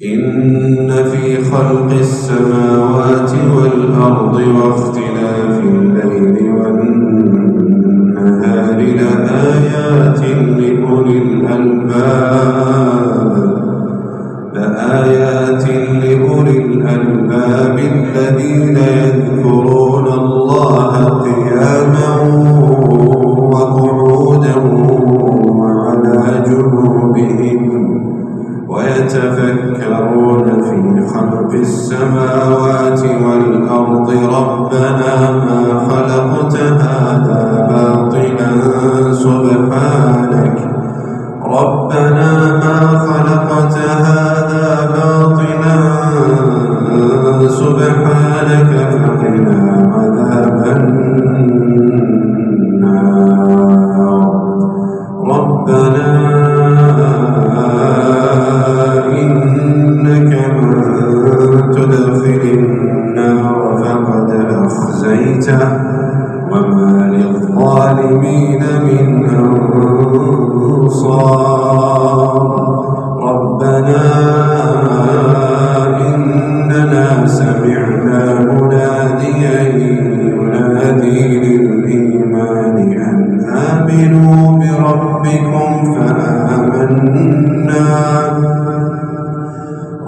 إن في خلق السماوات والأرض واختلاف الليل والنهار لآيات لأولي الألباب الذين يذكرون الله قياما وقعودا وعلى جنوبهم ويتفكرون في خلق السماوات والأرض ربنا ما خلقت هذا باطلا سبحانك فقنا عذاب النار ربنا إنك من تدخل النار فقد أخزيته وما للظالمين من أنصار ربنا إننا سمعنا مناديا ينادي للإيمان أن آمنوا بربكم فآمنا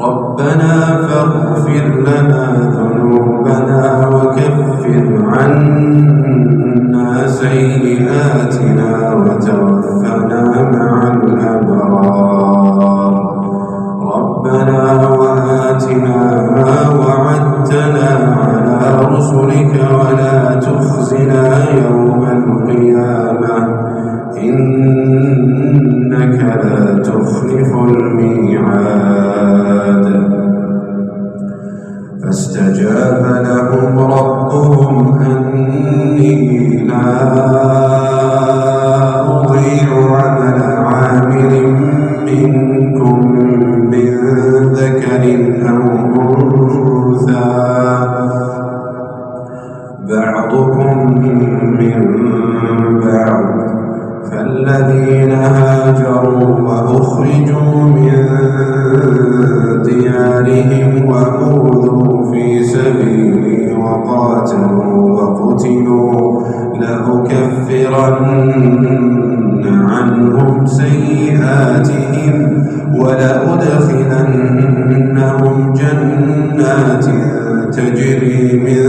ربنا فاغفر لنا ذنوبنا وكفر عنا سيئاتنا وتوفنا مع الأبرار ربنا وآتنا ما وعدتنا على رسلك ولا تخزنا يوم القيامة إنك لا تخلف الميعاد فاستجاب لهم ربهم أني لا أضيع عمل عامل منكم من ذكر أو أنثى بعضكم من بعض فالذين هاجروا وأخرجوا من ديارهم وأوذوا في سبيلي وقاتلوا وقتلوا لأكفرن عنهم سيئاتهم ولأدخلنهم جنات تجري من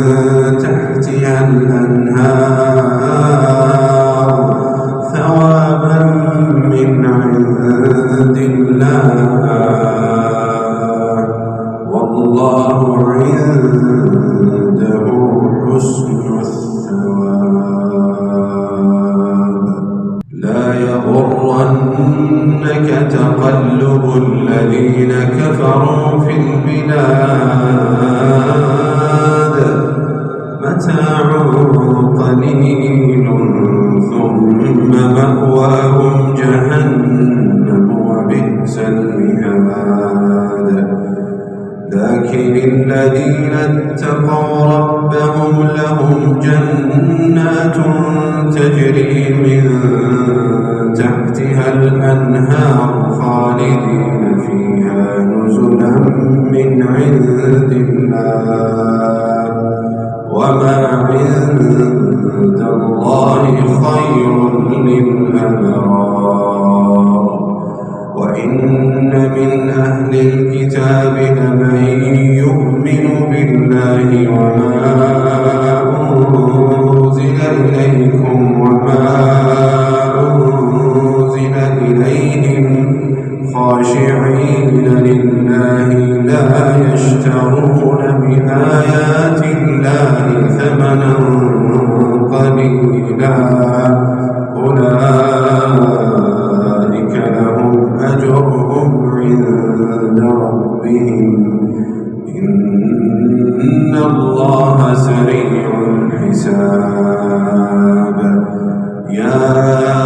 تحتها الأنهار ثوابا من عند الله والله عنده حسن الثواب لا يغرنك تقلب الذين كفروا في البلاد متاع قليل ثم مأواهم جهنم وبئس المهاد لكن الذين اتقوا ربهم لهم جنات تجري من تحتها الأنهار خالدين فيها نزلا من عند الله وما عند الله خير للأبرار وإن من أهل الكتاب لمن يؤمن بالله وما أنزل إليكم وما أنزل إليهم خاشعين لله لا يشترون بآيات الله ثمنا قليلا أولئك لهم أجرهم عند ربهم إن الله سريع الحساب يا